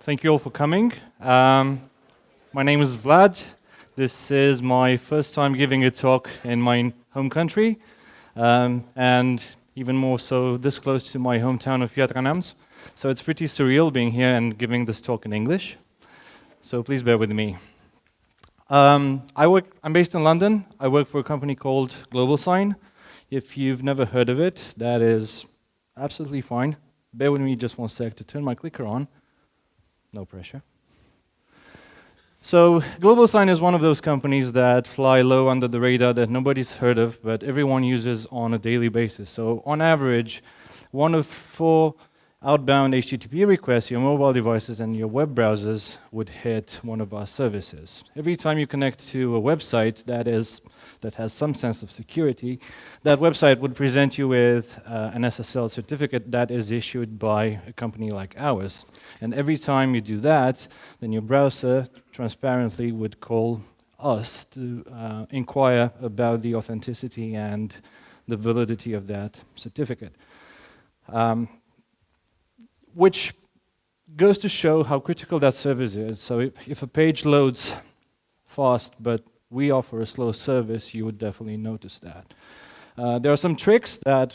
Thank you all for coming. My name is Vlad. This is my first time giving a talk in my home country, and even more so this close to my hometown of Piatra. So it's pretty surreal being here and giving this talk in English. So please bear with me. I'm based in London. I work for a company called GLOBALSIGN. If you've never heard of it, that is absolutely fine. Bear with me just one sec to turn my clicker on. No pressure. So GLOBALSIGN is one of those companies that fly low under the radar that nobody's heard of, but everyone uses on a daily basis. So on average, 1 of 4 outbound HTTP requests, your mobile devices and your web browsers would hit one of our services. Every time you connect to a website that has some sense of security, that website would present you with an SSL certificate that is issued by a company like ours. And every time you do that, then your browser transparently would call us to inquire about the authenticity and the validity of that certificate. Which goes to show how critical that service is. So if a page loads fast, but we offer a slow service, you would definitely notice that. There are some tricks that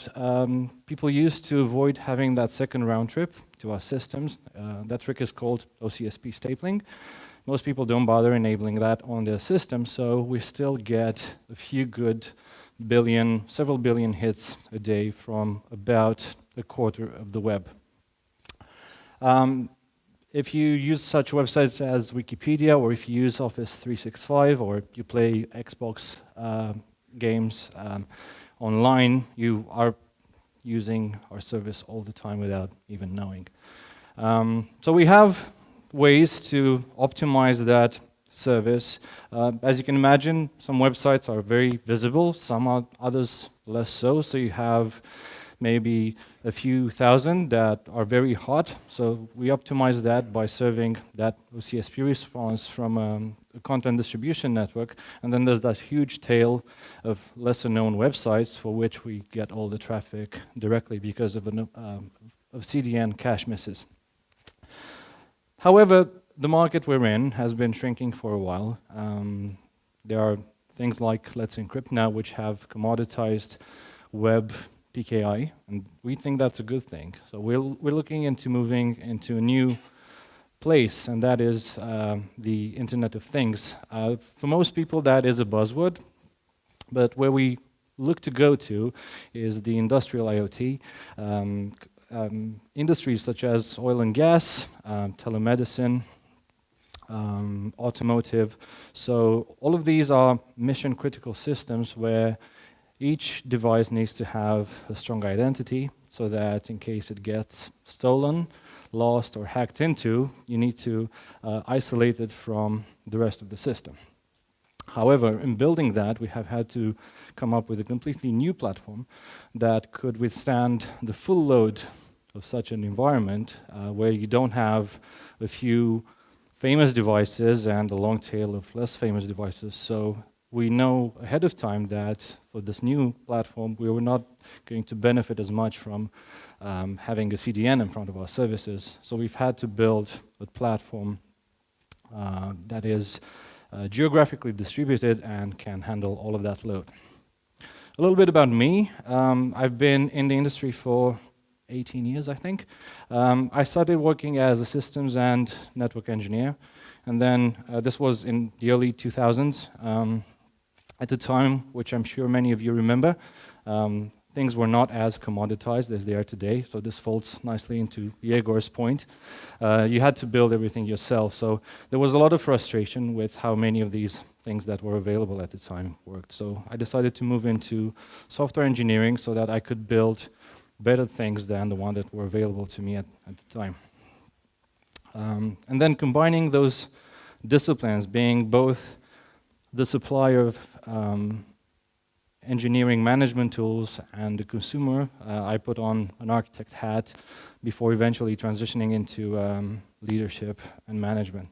people use to avoid having that second round trip to our systems. That trick is called OCSP stapling. Most people don't bother enabling that on their system, so we still get a few good several billion hits a day from about a quarter of the web. If you use such websites as Wikipedia, or if you use Office 365, or you play Xbox games online, you are using our service all the time without even knowing. So we have ways to optimize that service. As you can imagine, some websites are very visible, others less so. So you have maybe a few thousand that are very hot. So we optimize that by serving that OCSP response from a content distribution network. And then there's that huge tail of lesser known websites for which we get all the traffic directly because of CDN cache misses. However, the market we're in has been shrinking for a while. There are things like Let's Encrypt Now, which have commoditized web PKI, and we think that's a good thing. So we're looking into moving into a new place, and that is the Internet of Things. For most people, that is a buzzword, but where we look to go to is the industrial IoT. Industries such as oil and gas, telemedicine, automotive. So all of these are mission-critical systems where each device needs to have a strong identity so that in case it gets stolen, lost, or hacked into, you need to isolate it from the rest of the system. However, in building that, we have had to come up with a completely new platform that could withstand the full load of such an environment where you don't have a few famous devices and a long tail of less famous devices. So we know ahead of time that for this new platform, we were not going to benefit as much from having a CDN in front of our services. So we've had to build a platform that is geographically distributed and can handle all of that load. A little bit about me. I've been in the industry for 18 years, I think. I started working as a systems and network engineer, and then this was in the early 2000s. At the time, which I'm sure many of you remember, things were not as commoditized as they are today, so this folds nicely into Yegor's point. You had to build everything yourself, so there was a lot of frustration with how many of these things that were available at the time worked. So I decided to move into software engineering so that I could build better things than the one that were available to me at the time. And then combining those disciplines, being both the supplier of engineering management tools and the consumer, I put on an architect hat before eventually transitioning into leadership and management.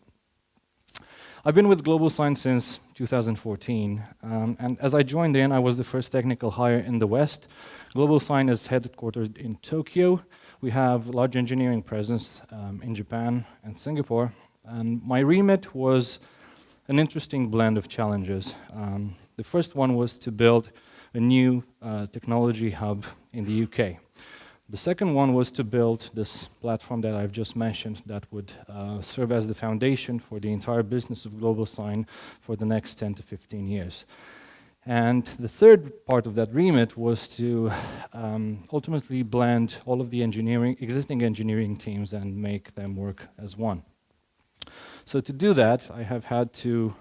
I've been with GLOBALSIGN since 2014, and as I joined in, I was the first technical hire in the West. GLOBALSIGN is headquartered in Tokyo. we have large engineering presence in Japan and Singapore, and my remit was an interesting blend of challenges. The first one was to build a new technology hub in the UK. The second one was to build this platform that I've just mentioned that would serve as the foundation for the entire business of GLOBALSIGN for the next 10 to 15 years. And the third part of that remit was to ultimately blend all of the existing engineering teams and make them work as one. So to do that, I have had to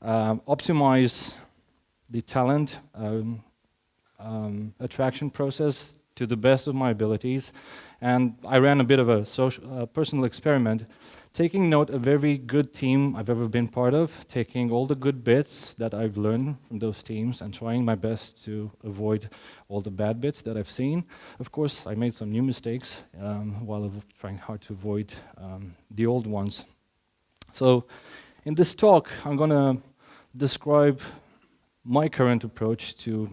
optimize the talent attraction process to the best of my abilities, and I ran a bit of a personal experiment, taking note of every good team I've ever been part of, taking all the good bits that I've learned from those teams and trying my best to avoid all the bad bits that I've seen. Of course, I made some new mistakes while trying hard to avoid the old ones. So in this talk, I'm going to describe my current approach to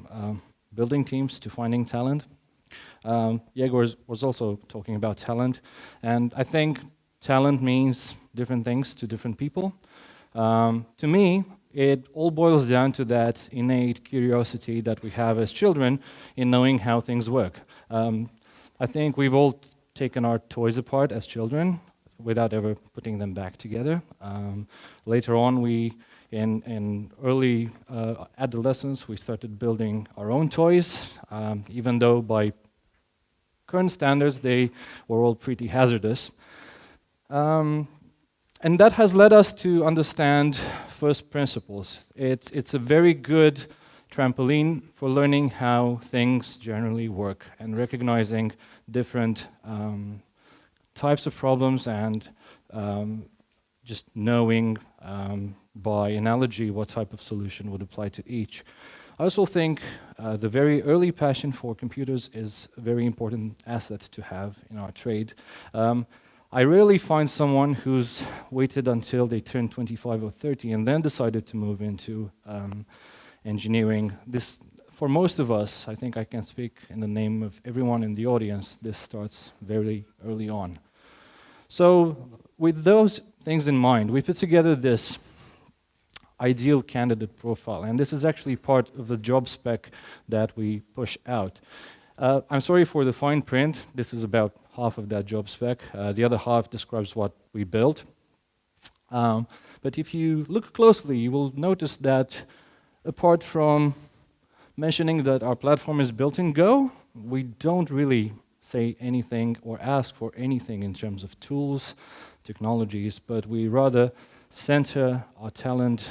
building teams, to finding talent. Yegor was also talking about talent, and I think talent means different things to different people. To me, it all boils down to that innate curiosity that we have as children in knowing how things work. I think we've all taken our toys apart as children without ever putting them back together. Later on, in early adolescence, we started building our own toys, even though by current standards, they were all pretty hazardous. And that has led us to understand first principles. It's a very good trampoline for learning how things generally work and recognizing different types of problems and just knowing by analogy what type of solution would apply to each. I also think the very early passion for computers is a very important asset to have in our trade. I rarely find someone who's waited until they turn 25 or 30 and then decided to move into engineering. This, for most of us, I think I can speak in the name of everyone in the audience, this starts very early on. So with those things in mind, we put together this ideal candidate profile, and this is actually part of the job spec that we push out. I'm sorry for the fine print. This is about half of that job spec. The other half describes what we built. But if you look closely, you will notice that apart from mentioning that our platform is built in Go, we don't really say anything or ask for anything in terms of tools, technologies, but we rather center our talent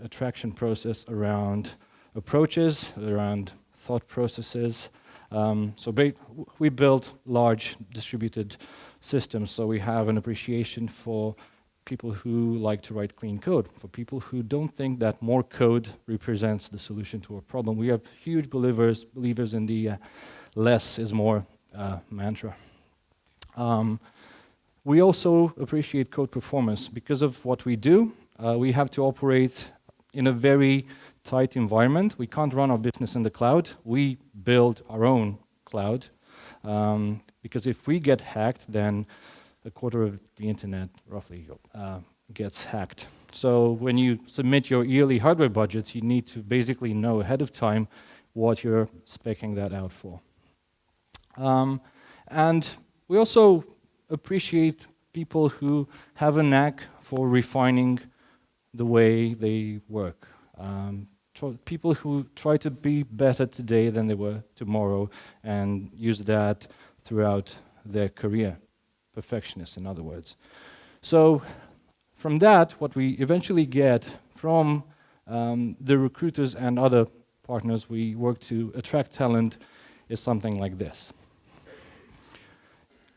attraction process around approaches, around thought processes. We build large distributed systems, so we have an appreciation for people who like to write clean code, for people who don't think that more code represents the solution to a problem. We have huge believers in the less is more mantra. We also appreciate code performance. Because of what we do, we have to operate in a very tight environment. We can't run our business in the cloud. We build our own cloud. Because if we get hacked, then a quarter of the internet roughly gets hacked. So when you submit your yearly hardware budgets, you need to basically know ahead of time what you're speccing that out for. And we also appreciate people who have a knack for refining the way they work. People who try to be better today than they were tomorrow and use that throughout their career. Perfectionists, in other words. So from that, what we eventually get from the recruiters and other partners we work to attract talent is something like this.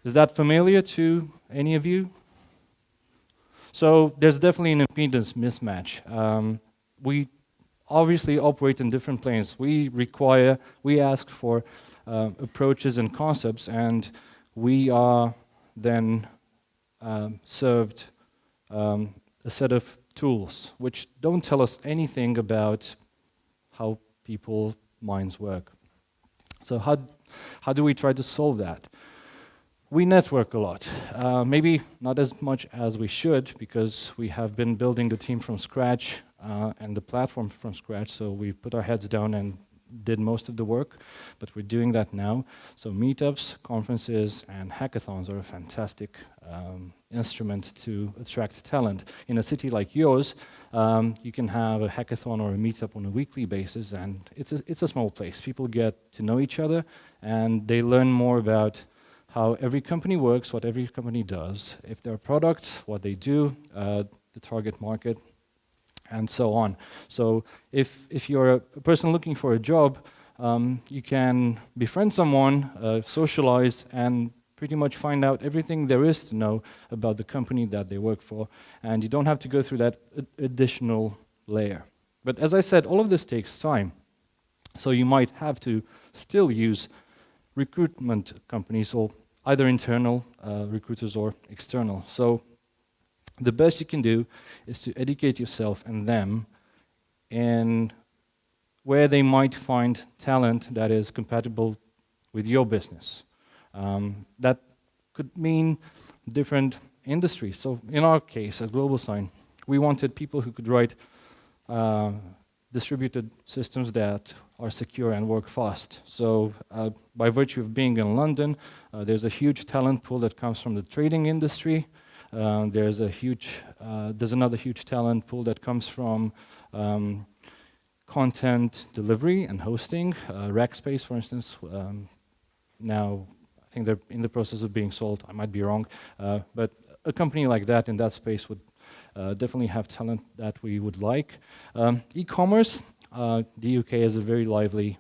Is that familiar to any of you? So there's definitely an impedance mismatch. We obviously operate in different planes. We ask for approaches and concepts, and we are then served a set of tools which don't tell us anything about how people's minds work. So how do we try to solve that? We network a lot. Maybe not as much as we should, because we have been building the team from scratch and the platform from scratch, so we put our heads down and did most of the work, but we're doing that now. So meetups, conferences, and hackathons are a fantastic instrument to attract talent. In a city like yours, you can have a hackathon or a meetup on a weekly basis, and it's a small place. People get to know each other, and they learn more about how every company works, what every company does, if there are products, what they do, the target market, and so on. So if you're a person looking for a job, you can befriend someone, socialize, and pretty much find out everything there is to know about the company that they work for, and you don't have to go through that additional layer. But as I said, all of this takes time. So you might have to still use recruitment companies, or either internal recruiters or external. So the best you can do is to educate yourself and them in where they might find talent that is compatible with your business. That could mean different industries. So in our case, at GLOBALSIGN, we wanted people who could write distributed systems that are secure and work fast. So by virtue of being in London, there's a huge talent pool that comes from the trading industry. There's another huge talent pool that comes from content delivery and hosting. Rackspace, for instance, now I think they're in the process of being sold. I might be wrong, but a company like that in that space would definitely have talent that we would like. E-commerce, the UK is a very lively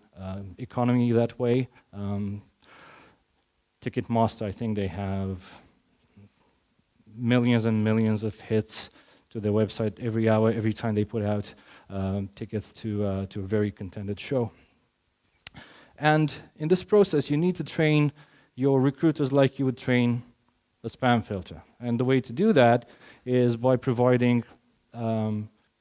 economy that way. Ticketmaster, I think they have millions and millions of hits to their website every hour, every time they put out tickets to a very contended show. And in this process, you need to train your recruiters like you would train a spam filter. And the way to do that is by providing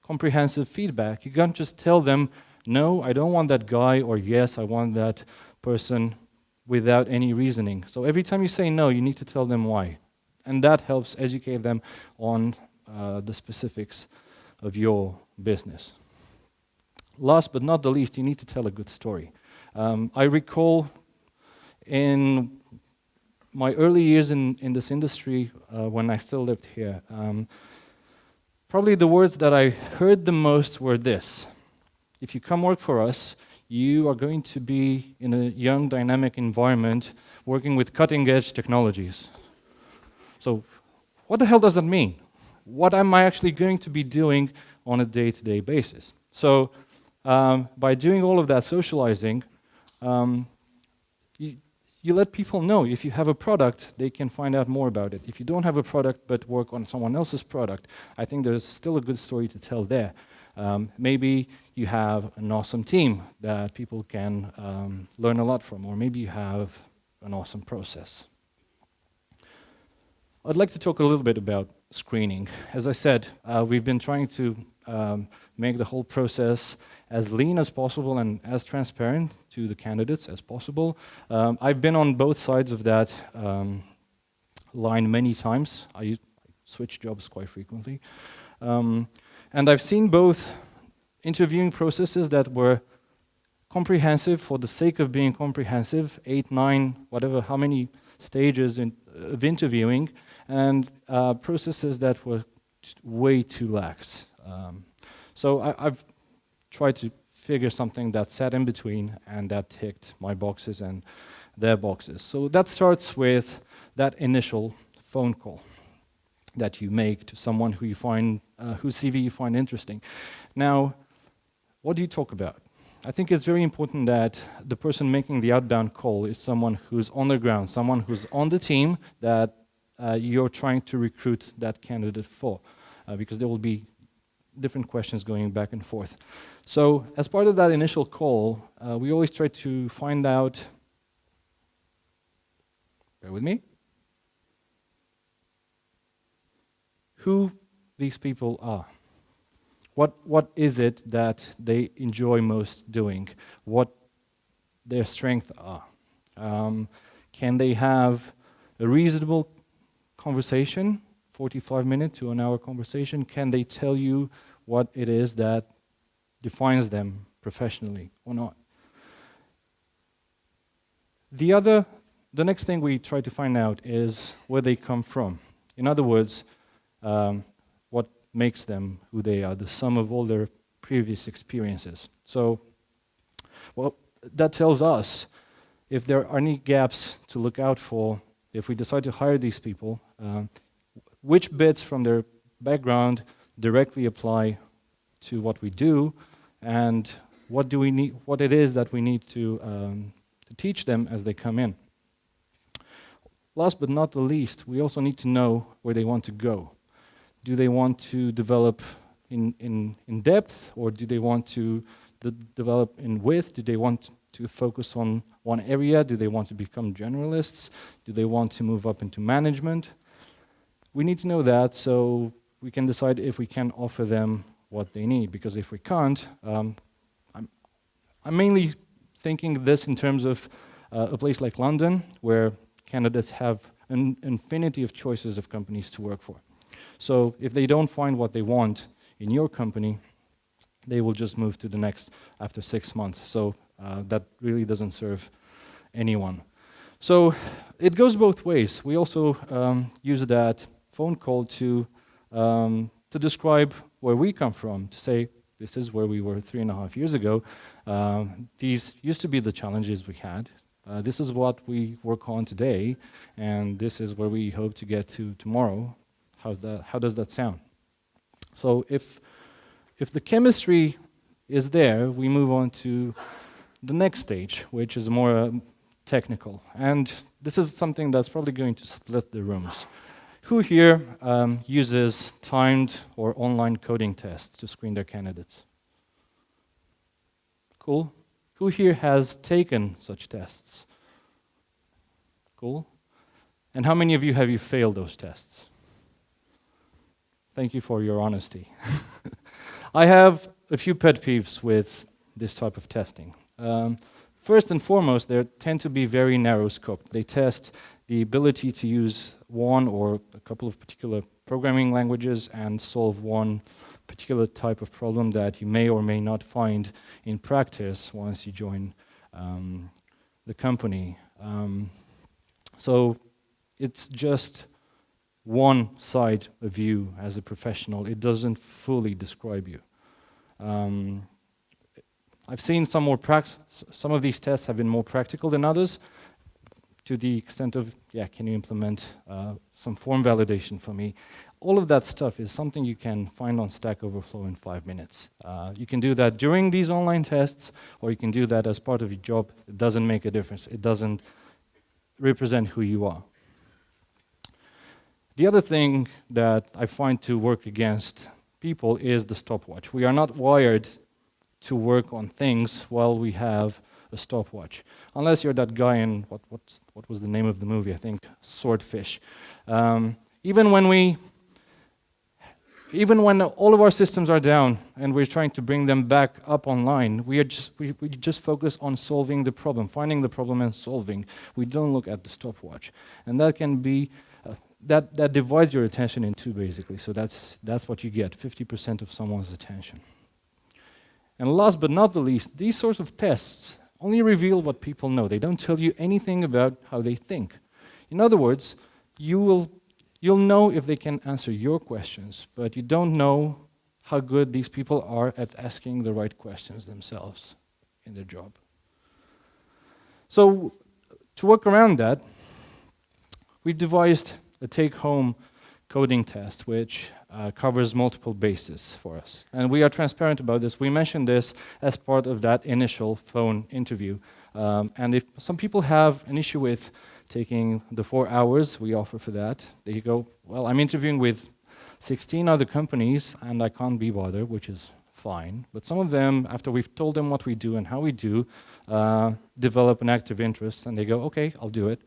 comprehensive feedback. You can't just tell them, no, I don't want that guy, or yes, I want that person, without any reasoning. So every time you say no, you need to tell them why. And that helps educate them on the specifics of your business. Last but not the least, you need to tell a good story. I recall in my early years in this industry, when I still lived here, probably the words that I heard the most were this: if you come work for us, you are going to be in a young, dynamic environment working with cutting-edge technologies. So what the hell does that mean? What am I actually going to be doing on a day-to-day basis? So by doing all of that socializing, you let people know if you have a product, they can find out more about it. If you don't have a product but work on someone else's product, I think there's still a good story to tell there. Maybe you have an awesome team that people can learn a lot from, or maybe you have an awesome process. I'd like to talk a little bit about screening. As I said, we've been trying to make the whole process as lean as possible and as transparent to the candidates as possible. I've been on both sides of that line many times. I switch jobs quite frequently. And I've seen both interviewing processes that were comprehensive for the sake of being comprehensive, 8, 9, whatever, how many stages of interviewing, and processes that were way too lax. So I've tried to figure something that sat in between and that ticked my boxes and their boxes. So that starts with that initial phone call that you make to someone who you find, whose CV you find interesting. Now, what do you talk about? I think it's very important that the person making the outbound call is someone who's on the ground, someone who's on the team that you're trying to recruit that candidate for, because there will be different questions going back and forth. So as part of that initial call, we always try to find out, bear with me, who these people are. What is it that they enjoy most doing? What their strengths are? Can they have a reasonable conversation, 45-minute to an hour conversation, can they tell you what it is that defines them professionally or not? The next thing we try to find out is where they come from. In other words, what makes them who they are, the sum of all their previous experiences. So, well, that tells us if there are any gaps to look out for, if we decide to hire these people, which bits from their background directly apply to what we do, and what do we need, what it is that we need to teach them as they come in. Last but not the least, we also need to know where they want to go. Do they want to develop in depth, or do they want to develop in width? Do they want to focus on one area? Do they want to become generalists? Do they want to move up into management? We need to know that so we can decide if we can offer them what they need, because if we can't, I'm mainly thinking this in terms of a place like London, where candidates have an infinity of choices of companies to work for. So if they don't find what they want in your company, they will just move to the next after 6 months. So that really doesn't serve anyone. So it goes both ways. We also use that phone call to describe where we come from, to say, this is where we were 3.5 years ago. These used to be the challenges we had. This is what we work on today, and this is where we hope to get to tomorrow. How does that sound? So if the chemistry is there, we move on to the next stage, which is more technical. And this is something that's probably going to split the rooms. Who here uses timed or online coding tests to screen their candidates? Cool. Who here has taken such tests? Cool. And how many of you have you failed those tests? Thank you for your honesty. I have a few pet peeves with this type of testing. First and foremost, they tend to be very narrow scoped. They test the ability to use one or a couple of particular programming languages and solve one particular type of problem that you may or may not find in practice once you join the company. So it's just one side of you as a professional. It doesn't fully describe you. I've seen some of these tests have been more practical than others, to the extent of, can you implement some form validation for me? All of that stuff is something you can find on Stack Overflow in 5 minutes. You can do that during these online tests, or you can do that as part of your job. It doesn't make a difference. It doesn't represent who you are. The other thing that I find to work against people is the stopwatch. We are not wired to work on things while we have a stopwatch, unless you're that guy in what was the name of the movie? I think Swordfish. Even when all of our systems are down and we're trying to bring them back up online, we just focus on solving the problem, finding the problem and solving. We don't look at the stopwatch, and that can be that divides your attention in two, basically. So that's what you get: 50% of someone's attention. And last but not the least, these sorts of tests only reveal what people know. They don't tell you anything about how they think. In other words, you'll know if they can answer your questions, but you don't know how good these people are at asking the right questions themselves in their job. So to work around that, we've devised a take-home coding test, which covers multiple bases for us. And we are transparent about this. We mentioned this as part of that initial phone interview. And if some people have an issue with taking the 4 hours we offer for that, they go, well, I'm interviewing with 16 other companies and I can't be bothered, which is fine. But some of them, after we've told them what we do and how we do, develop an active interest and they go, okay, I'll do it.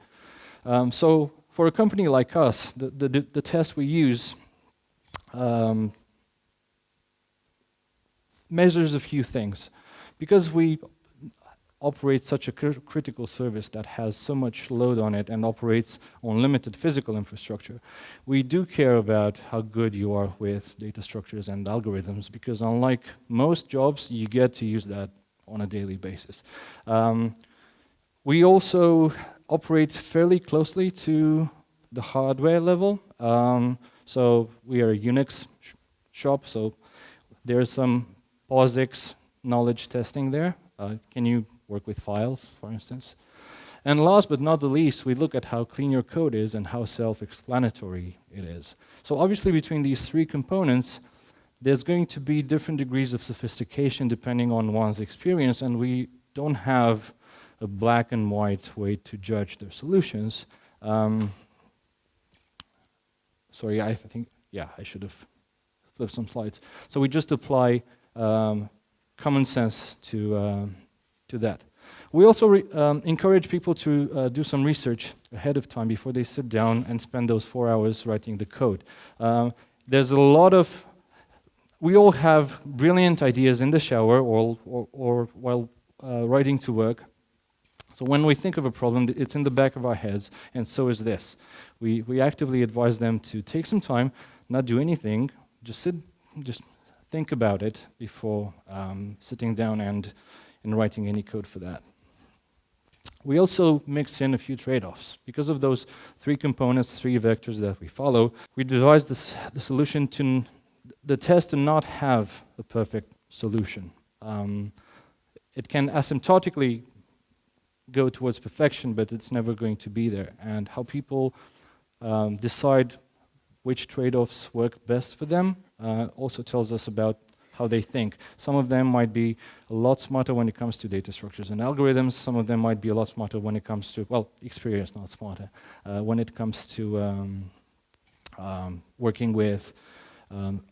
So for a company like us, the test we use measures a few things. Because operate such a critical service that has so much load on it and operates on limited physical infrastructure, we do care about how good you are with data structures and algorithms, because unlike most jobs, you get to use that on a daily basis. We also operate fairly closely to the hardware level. So we are a Unix shop, so there's some POSIX knowledge testing there. Can you work with files, for instance? And last but not the least, we look at how clean your code is and how self-explanatory it is. So obviously between these three components, there's going to be different degrees of sophistication depending on one's experience, and we don't have a black and white way to judge their solutions. Sorry, I think, yeah, I should have flipped some slides. So we just apply common sense to that. We also encourage people to do some research ahead of time before they sit down and spend those 4 hours writing the code. There's a lot of, we all have brilliant ideas in the shower or while riding to work. So when we think of a problem, it's in the back of our heads, and so is this. We actively advise them to take some time, not do anything, just sit, just think about it before sitting down and writing any code for that. We also mix in a few trade-offs. Because of those three components, three vectors that we follow, we devised the solution to the test to not have a perfect solution. It can asymptotically go towards perfection, but it's never going to be there. And how people decide which trade-offs work best for them also tells us about how they think. Some of them might be a lot smarter when it comes to data structures and algorithms. Some of them might be a lot smarter when it comes to, well, experience, not smarter, when it comes to working with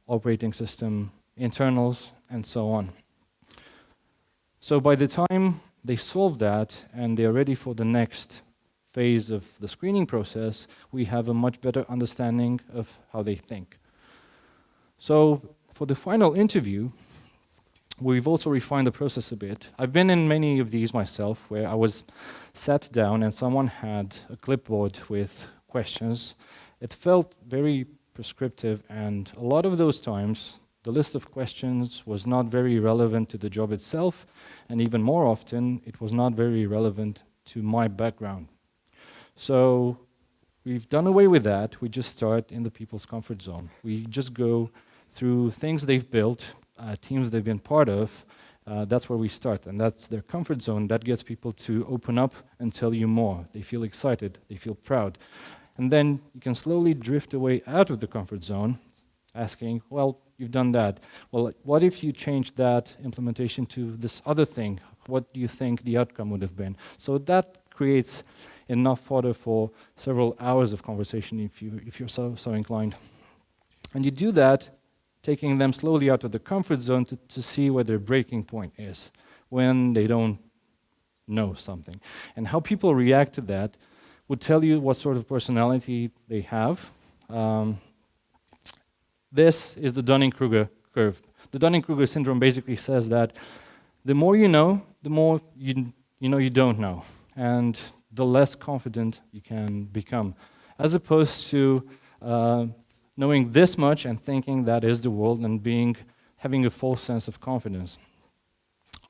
operating system internals and so on. So by the time they solve that and they're ready for the next phase of the screening process, we have a much better understanding of how they think. So for the final interview, we've also refined the process a bit. I've been in many of these myself, where I was sat down and someone had a clipboard with questions. It felt very prescriptive, and a lot of those times, the list of questions was not very relevant to the job itself, and even more often, it was not very relevant to my background. So we've done away with that. We just start in the people's comfort zone. We just go through things they've built, teams they've been part of. That's where we start, and that's their comfort zone. That gets people to open up and tell you more. They feel excited, they feel proud. And then you can slowly drift away out of the comfort zone, asking, well, you've done that. Well, what if you changed that implementation to this other thing? What do you think the outcome would have been? So that creates enough fodder for several hours of conversation if you're so inclined. And you do that, taking them slowly out of the comfort zone to see where their breaking point is, when they don't know something. And how people react to that would tell you what sort of personality they have. This is the Dunning-Kruger curve. The Dunning-Kruger syndrome basically says that the more you know, the more you know you don't know, and the less confident you can become, as opposed to knowing this much and thinking that is the world and having a false sense of confidence.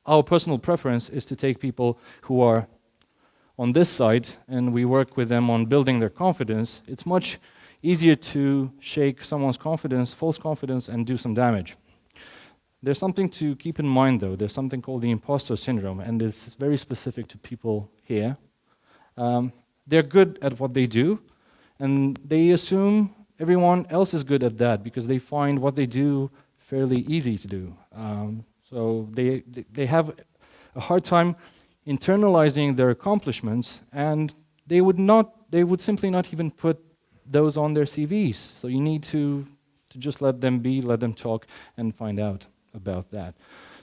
Our personal preference is to take people who are on this side and we work with them on building their confidence. It's much easier to shake someone's confidence, false confidence, and do some damage. There's something to keep in mind though. There's something called the imposter syndrome, and it's very specific to people here. They're good at what they do, and they assume everyone else is good at that because they find what they do fairly easy to do. So they have a hard time internalizing their accomplishments, and they would simply not even put those on their CVs. So you need to just let them be, let them talk, and find out about that.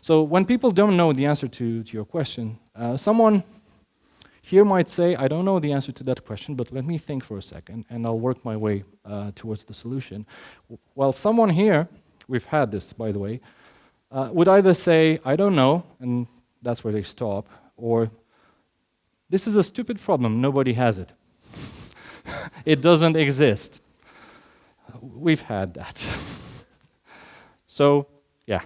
So when people don't know the answer to your question, someone here might say, I don't know the answer to that question, but let me think for a second, and I'll work my way towards the solution. While someone here, we've had this, by the way, would either say, I don't know, and that's where they stop, or this is a stupid problem, nobody has it. It doesn't exist. We've had that. So, yeah.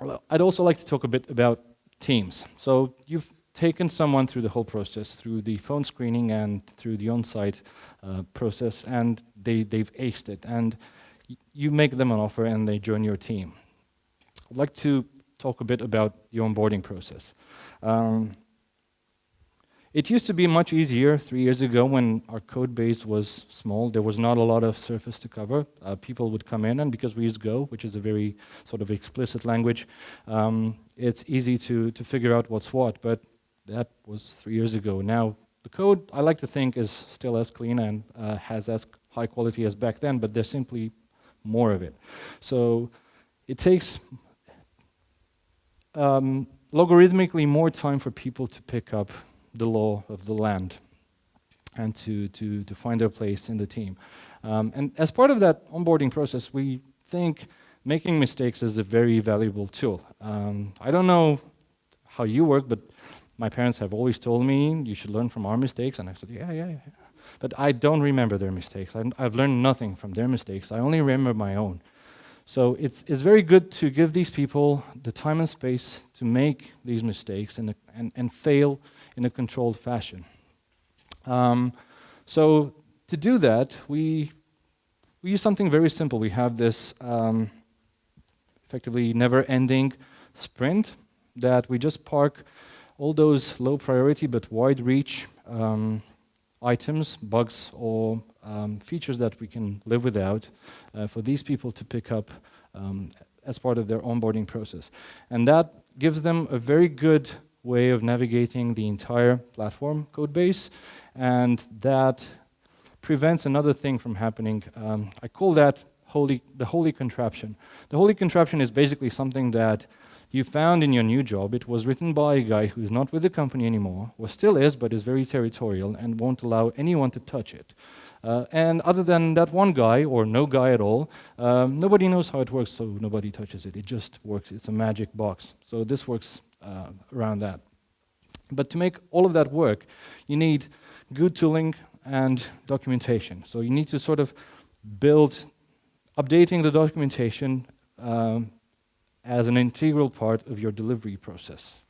Well, I'd also like to talk a bit about teams. So you've taken someone through the whole process, through the phone screening and through the on-site process, and they've aced it. And you make them an offer and they join your team. I'd like to talk a bit about the onboarding process. It used to be much easier 3 years ago when our code base was small. There was not a lot of surface to cover. People would come in, and because we use Go, which is a very sort of explicit language, it's easy to figure out what's what, but that was 3 years ago. Now, the code, I like to think, is still as clean and has as high quality as back then, but there's simply more of it. So it takes logarithmically more time for people to pick up the law of the land and to find their place in the team. And as part of that onboarding process, we think making mistakes is a very valuable tool. I don't know how you work, but my parents have always told me you should learn from our mistakes, and I said, yeah. But I don't remember their mistakes. I've learned nothing from their mistakes. I only remember my own. So it's very good to give these people the time and space to make these mistakes and fail in a controlled fashion. So to do that, we use something very simple. We have this effectively never-ending sprint that we just park all those low priority but wide reach items, bugs, or features that we can live without for these people to pick up as part of their onboarding process. And that gives them a very good way of navigating the entire platform code base, and that prevents another thing from happening. I call that the holy contraption. The holy contraption is basically something that you found in your new job. It was written by a guy who's not with the company anymore, or still is, but is very territorial and won't allow anyone to touch it. And other than that one guy, or no guy at all, nobody knows how it works, so nobody touches it. It just works. It's a magic box. So this works around that. But to make all of that work, you need good tooling and documentation. So you need to sort of build, updating the documentation as an integral part of your delivery process.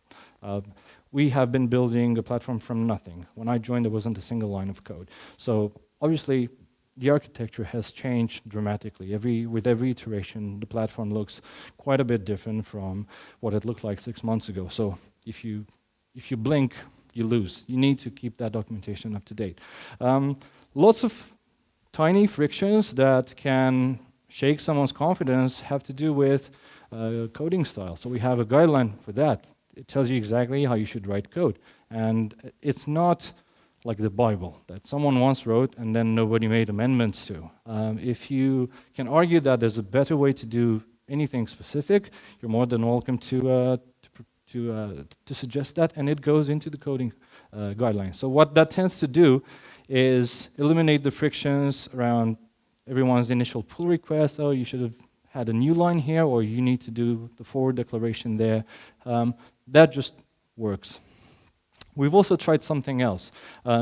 We have been building a platform from nothing. When I joined, there wasn't a single line of code. So obviously, the architecture has changed dramatically. With every iteration, the platform looks quite a bit different from what it looked like 6 months ago. So if you blink, you lose. You need to keep that documentation up to date. Lots of tiny frictions that can shake someone's confidence have to do with coding style. So we have a guideline for that. It tells you exactly how you should write code. And it's not like the Bible that someone once wrote and then nobody made amendments to. If you can argue that there's a better way to do anything specific, you're more than welcome to suggest that, and it goes into the coding guidelines. So what that tends to do is eliminate the frictions around everyone's initial pull request. Oh, you should have had a new line here, or you need to do the forward declaration there. That just works. We've also tried something else.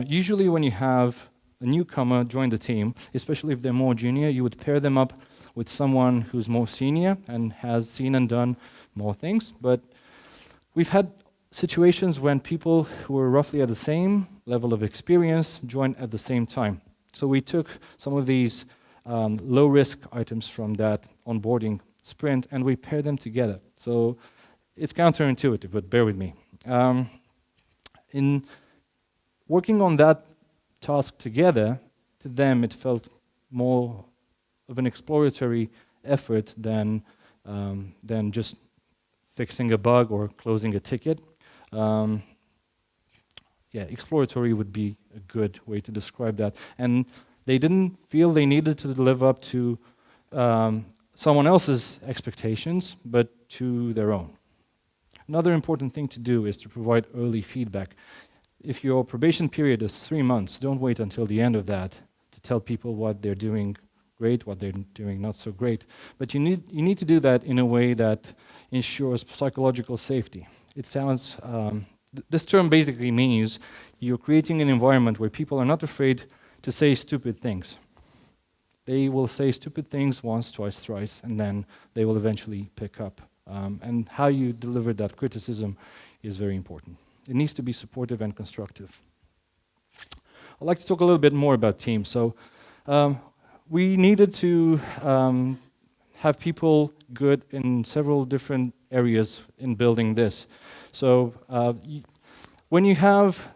Usually when you have a newcomer join the team, especially if they're more junior, you would pair them up with someone who's more senior and has seen and done more things. But we've had situations when people who were roughly at the same level of experience joined at the same time. So we took some of these low-risk items from that onboarding sprint and we paired them together. So it's counterintuitive, but bear with me. In working on that task together, to them it felt more of an exploratory effort than just fixing a bug or closing a ticket. Exploratory would be a good way to describe that. And they didn't feel they needed to live up to someone else's expectations, but to their own. Another important thing to do is to provide early feedback. If your probation period is 3 months, don't wait until the end of that to tell people what they're doing great, what they're doing not so great. But you need to do that in a way that ensures psychological safety. it sounds, this term basically means you're creating an environment where people are not afraid to say stupid things. They will say stupid things once, twice, thrice, and then they will eventually pick up. And how you deliver that criticism is very important. It needs to be supportive and constructive. I'd like to talk a little bit more about teams. So we needed to have people good in several different areas in building this. So when you have,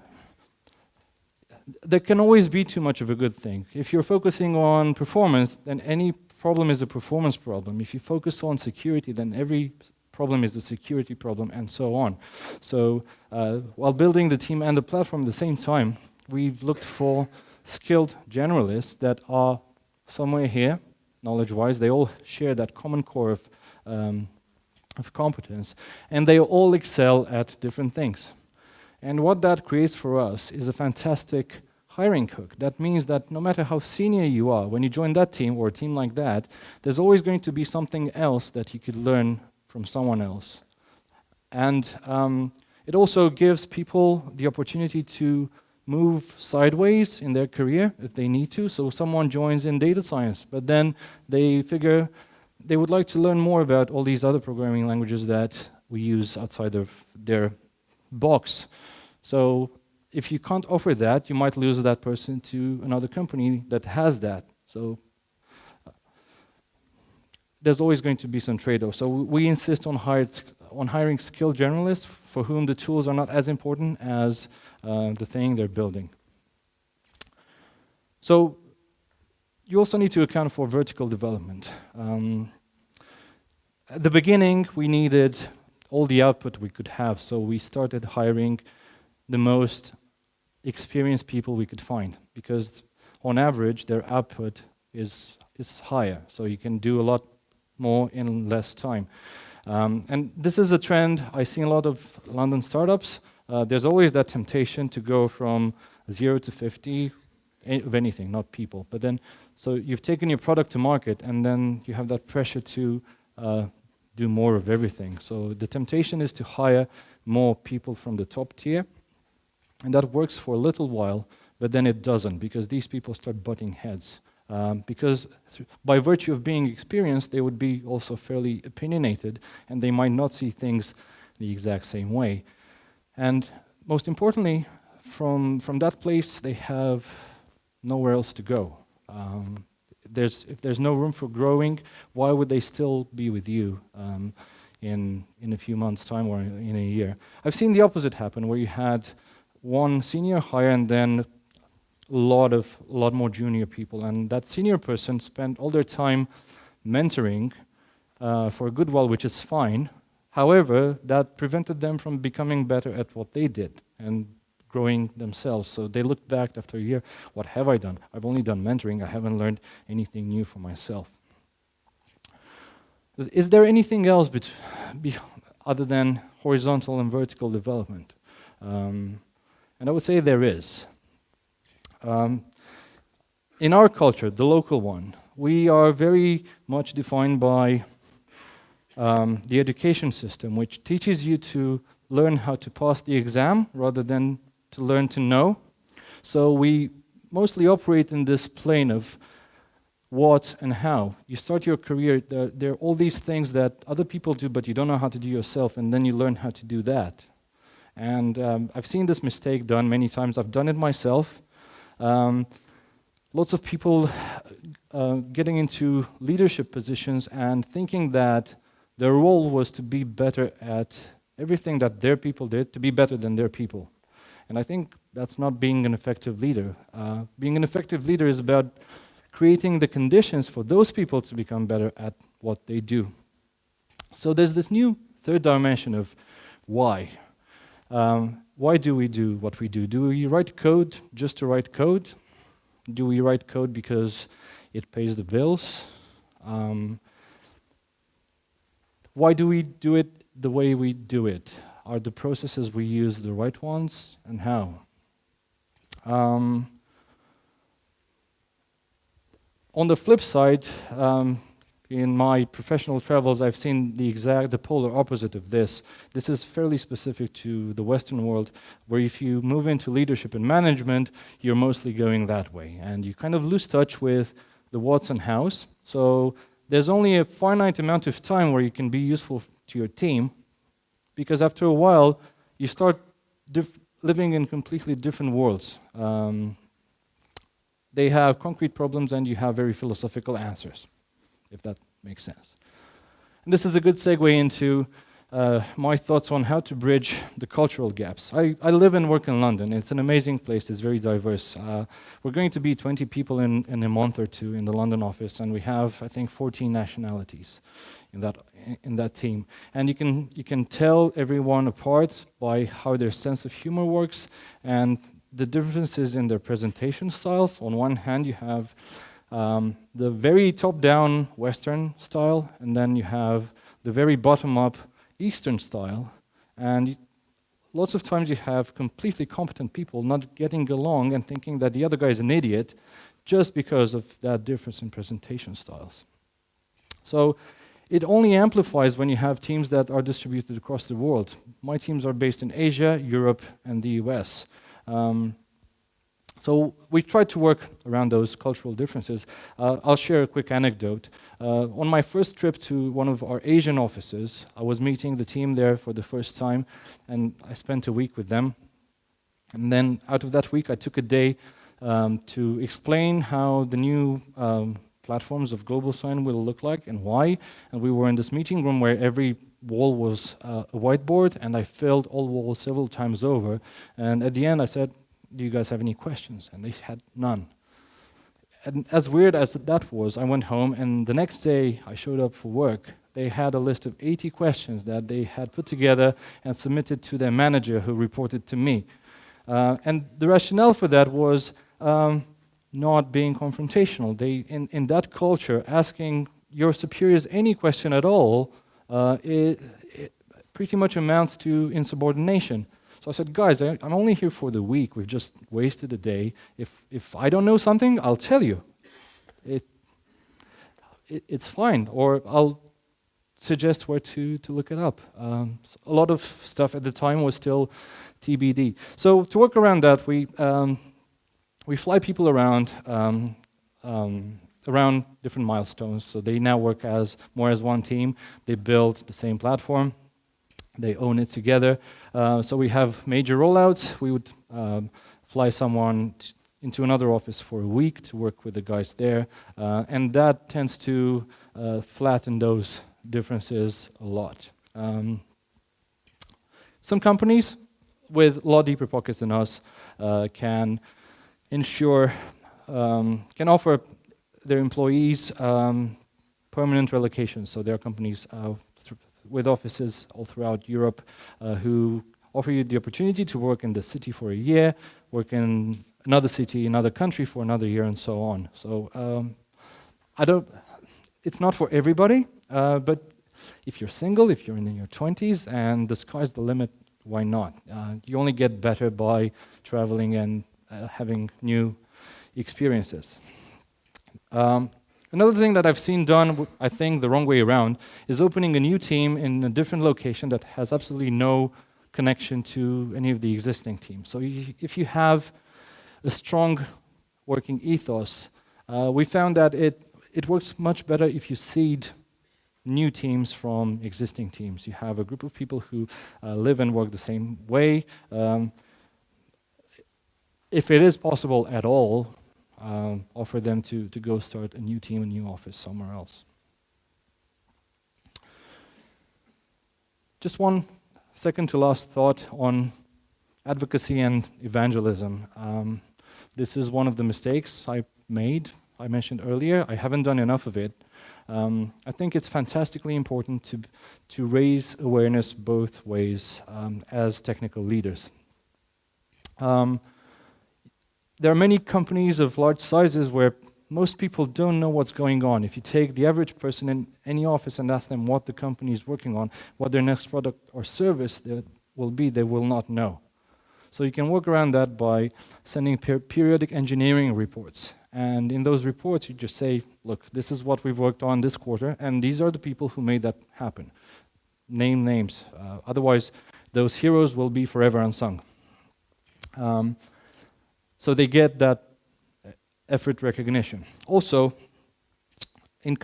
there can always be too much of a good thing. If you're focusing on performance, then any problem is a performance problem. If you focus on security, then every problem is a security problem, and so on. So while building the team and the platform at the same time, we've looked for skilled generalists that are somewhere here, knowledge-wise. They all share that common core of competence, and they all excel at different things. And what that creates for us is a fantastic hiring hook. That means that no matter how senior you are, when you join that team or a team like that, there's always going to be something else that you could learn from someone else. And it also gives people the opportunity to move sideways in their career if they need to. So someone joins in data science, but then they figure they would like to learn more about all these other programming languages that we use outside of their box. So if you can't offer that, you might lose that person to another company that has that. So there's always going to be some trade-off. So we insist on hiring skilled generalists for whom the tools are not as important as the thing they're building. So you also need to account for vertical development. At the beginning, we needed all the output we could have, so we started hiring the most experienced people we could find, because on average, their output is higher, so you can do a lot more in less time. And this is a trend I see in a lot of London startups. There's always that temptation to go from 0 to 50 of anything, not people. But then, so you've taken your product to market, and then you have that pressure to do more of everything. So the temptation is to hire more people from the top tier, and that works for a little while, but then it doesn't, because these people start butting heads. Because by virtue of being experienced, they would be also fairly opinionated, and they might not see things the exact same way. And most importantly, from that place, they have nowhere else to go. If there's no room for growing, why would they still be with you in a few months' time or in a year? I've seen the opposite happen, where you had one senior hire and then a lot more junior people, and that senior person spent all their time mentoring for a good while, which is fine. However, that prevented them from becoming better at what they did and growing themselves. So they looked back after a year, what have I done? I've only done mentoring, I haven't learned anything new for myself. Is there anything else other than horizontal and vertical development? And I would say there is. In our culture, the local one, we are very much defined by the education system, which teaches you to learn how to pass the exam rather than to learn to know. So we mostly operate in this plane of what and how. You start your career, there are all these things that other people do, but you don't know how to do yourself, and then you learn how to do that. And I've seen this mistake done many times. I've done it myself. Lots of people getting into leadership positions and thinking that their role was to be better at everything that their people did, to be better than their people. And I think that's not being an effective leader. Being an effective leader is about creating the conditions for those people to become better at what they do. So there's this new third dimension of why. Why do we do what we do? Do we write code just to write code? Do we write code because it pays the bills? Why do we do it the way we do it? Are the processes we use the right ones, and how? On the flip side, In my professional travels, I've seen the polar opposite of this. This is fairly specific to the Western world, where if you move into leadership and management, you're mostly going that way. And you kind of lose touch with the what's and hows. So there's only a finite amount of time where you can be useful to your team, because after a while, you start living in completely different worlds. They have concrete problems and you have very philosophical answers, if that makes sense. And this is a good segue into my thoughts on how to bridge the cultural gaps. I live and work in London. It's an amazing place. It's very diverse. We're going to be 20 people in a month or two in the London office, and we have, I think, 14 nationalities in that team. And you can tell everyone apart by how their sense of humor works and the differences in their presentation styles. On one hand, you have the very top-down Western style, and then you have the very bottom-up Eastern style. And lots of times you have completely competent people not getting along and thinking that the other guy is an idiot just because of that difference in presentation styles. So it only amplifies when you have teams that are distributed across the world. My teams are based in Asia, Europe, and the US. So we tried to work around those cultural differences. I'll share a quick anecdote. On my first trip to one of our Asian offices, I was meeting the team there for the first time, and I spent a week with them. And then out of that week, I took a day to explain how the new platforms of GLOBALSIGN will look like and why. And we were in this meeting room where every wall was a whiteboard, and I filled all walls several times over. And at the end, I said, "Do you guys have any questions?" And they had none. And as weird as that was, I went home, and the next day I showed up for work. They had a list of 80 questions that they had put together and submitted to their manager, who reported to me. And the rationale for that was not being confrontational. In that culture, asking your superiors any question at all, it pretty much amounts to insubordination. So I said, "Guys, I'm only here for the week. We've just wasted a day. If I don't know something, I'll tell you. It's fine, or I'll suggest where to look it up." So a lot of stuff at the time was still TBD. So to work around that, we fly people around different milestones. So they now work more as one team. They build the same platform. They own it together. So we have major rollouts. We would fly someone into another office for a week to work with the guys there. And that tends to flatten those differences a lot. Some companies with a lot deeper pockets than us can offer their employees permanent relocation. So there are companies with offices all throughout Europe who offer you the opportunity to work in the city for a year, work in another city, another country for another year, and so on. So it's not for everybody, but if you're single, if you're in your 20s, and the sky's the limit, why not? You only get better by traveling and having new experiences. Another thing that I've seen done, I think the wrong way around, is opening a new team in a different location that has absolutely no connection to any of the existing teams. So if you have a strong working ethos, we found that it works much better if you seed new teams from existing teams. You have a group of people who live and work the same way. If it is possible at all, offer them to go start a new team, a new office somewhere else. Just one second to last thought on advocacy and evangelism. This is one of the mistakes I made. I mentioned earlier, I haven't done enough of it. I think it's fantastically important to raise awareness both ways as technical leaders. There are many companies of large sizes where most people don't know what's going on. If you take the average person in any office and ask them what the company is working on, what their next product or service will be, they will not know. So you can work around that by sending periodic engineering reports. And in those reports, you just say, look, this is what we've worked on this quarter, and these are the people who made that happen. Name names. Otherwise, those heroes will be forever unsung. So they get that effort recognition. Also, in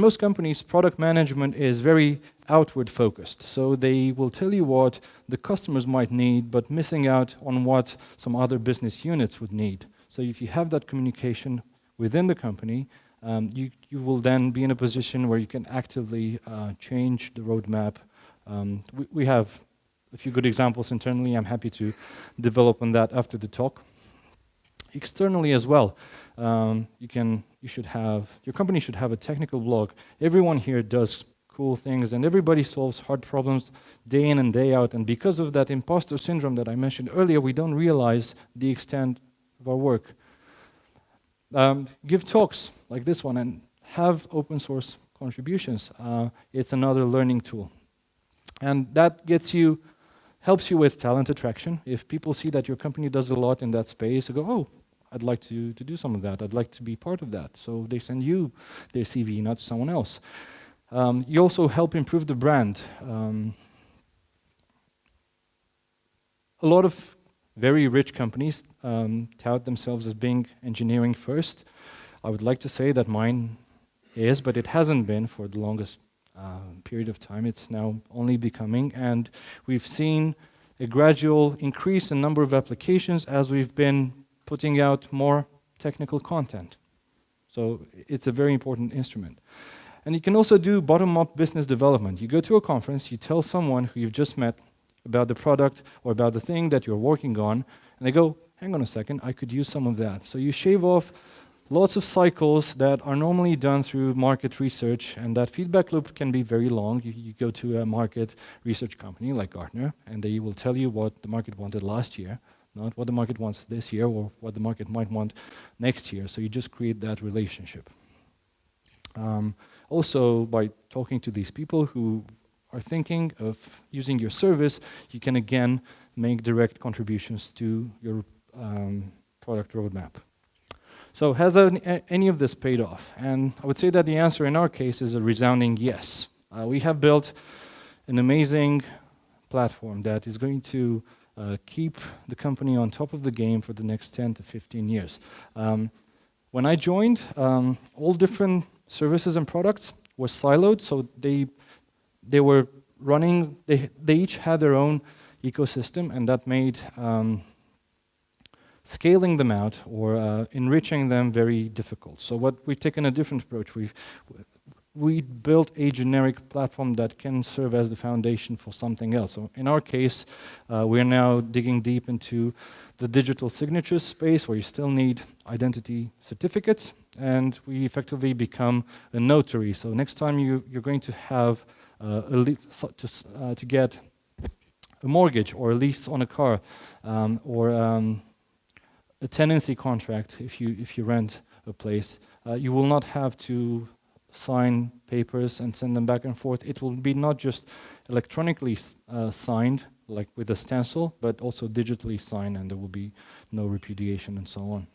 most companies, product management is very outward focused. So they will tell you what the customers might need, but missing out on what some other business units would need. So if you have that communication within the company, you will then be in a position where you can actively change the roadmap. We have a few good examples internally. I'm happy to develop on that after the talk. Externally as well, your company should have a technical blog. Everyone here does cool things, and everybody solves hard problems day in and day out. And because of that imposter syndrome that I mentioned earlier, we don't realize the extent of our work. Give talks like this one and have open source contributions. It's another learning tool. And that helps you with talent attraction. If people see that your company does a lot in that space, they go, oh, I'd like to do some of that. I'd like to be part of that. So they send you their CV, not someone else. You also help improve the brand. A lot of very rich companies tout themselves as being engineering first. I would like to say that mine is, but it hasn't been for the longest period of time. It's now only becoming, and we've seen a gradual increase in number of applications as we've been putting out more technical content. So it's a very important instrument. And you can also do bottom-up business development. You go to a conference, you tell someone who you've just met about the product or about the thing that you're working on, and they go, hang on a second, I could use some of that. So you shave off lots of cycles that are normally done through market research, and that feedback loop can be very long. You go to a market research company like Gartner, and they will tell you what the market wanted last year, not what the market wants this year or what the market might want next year. So you just create that relationship. Also, by talking to these people who are thinking of using your service, you can again make direct contributions to your product roadmap. So has any of this paid off? And I would say that the answer in our case is a resounding yes. We have built an amazing platform that is going to keep the company on top of the game for the next 10 to 15 years. When I joined, all different services and products were siloed, so they were running, they each had their own ecosystem, and that made scaling them out or enriching them very difficult. So we've taken a different approach. We built a generic platform that can serve as the foundation for something else. So in our case, we're now digging deep into the digital signatures space where you still need identity certificates, and we effectively become a notary. So next time you're going to have to get a mortgage or a lease on a car or a tenancy contract if you rent a place, you will not have to sign papers and send them back and forth. It will be not just electronically signed, like with a stencil, but also digitally signed, and there will be no repudiation and so on.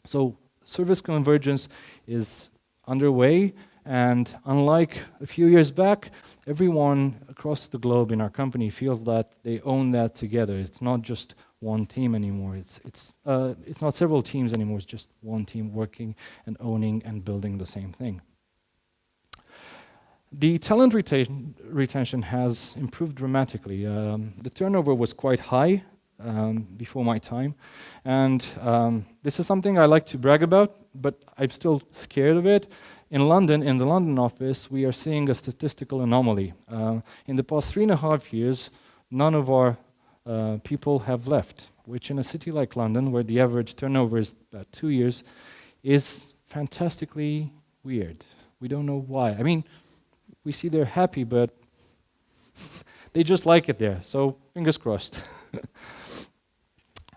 So service convergence is underway, and unlike a few years back, everyone across the globe in our company feels that they own that together. It's not just one team anymore. It's not several teams anymore. It's just one team working and owning and building the same thing. The talent retention has improved dramatically. The turnover was quite high before my time, and this is something I like to brag about, but I'm still scared of it. In London, in the London office, we are seeing a statistical anomaly. In the past 3.5 years, none of our people have left, which in a city like London, where the average turnover is about 2 years, is fantastically weird. We don't know why. I mean, we see they're happy, but they just like it there, so fingers crossed.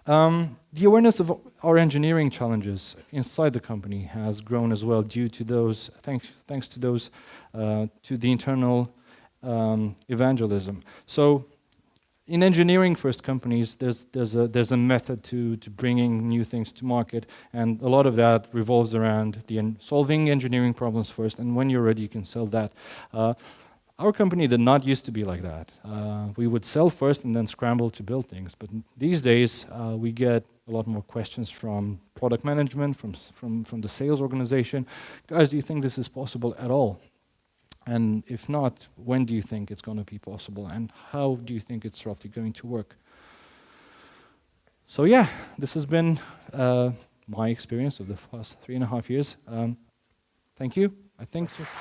The awareness of our engineering challenges inside the company has grown as well due to those, thanks to those, to the internal evangelism. So in engineering first companies, there's a method to bringing new things to market, and a lot of that revolves around solving engineering problems first, and when you're ready, you can sell that. Our company did not used to be like that. We would sell first and then scramble to build things. But these days, we get a lot more questions from product management, from the sales organization. Guys, do you think this is possible at all? And if not, when do you think it's going to be possible? And how do you think it's roughly going to work? So yeah, this has been my experience of the past 3.5 years. Thank you. I think just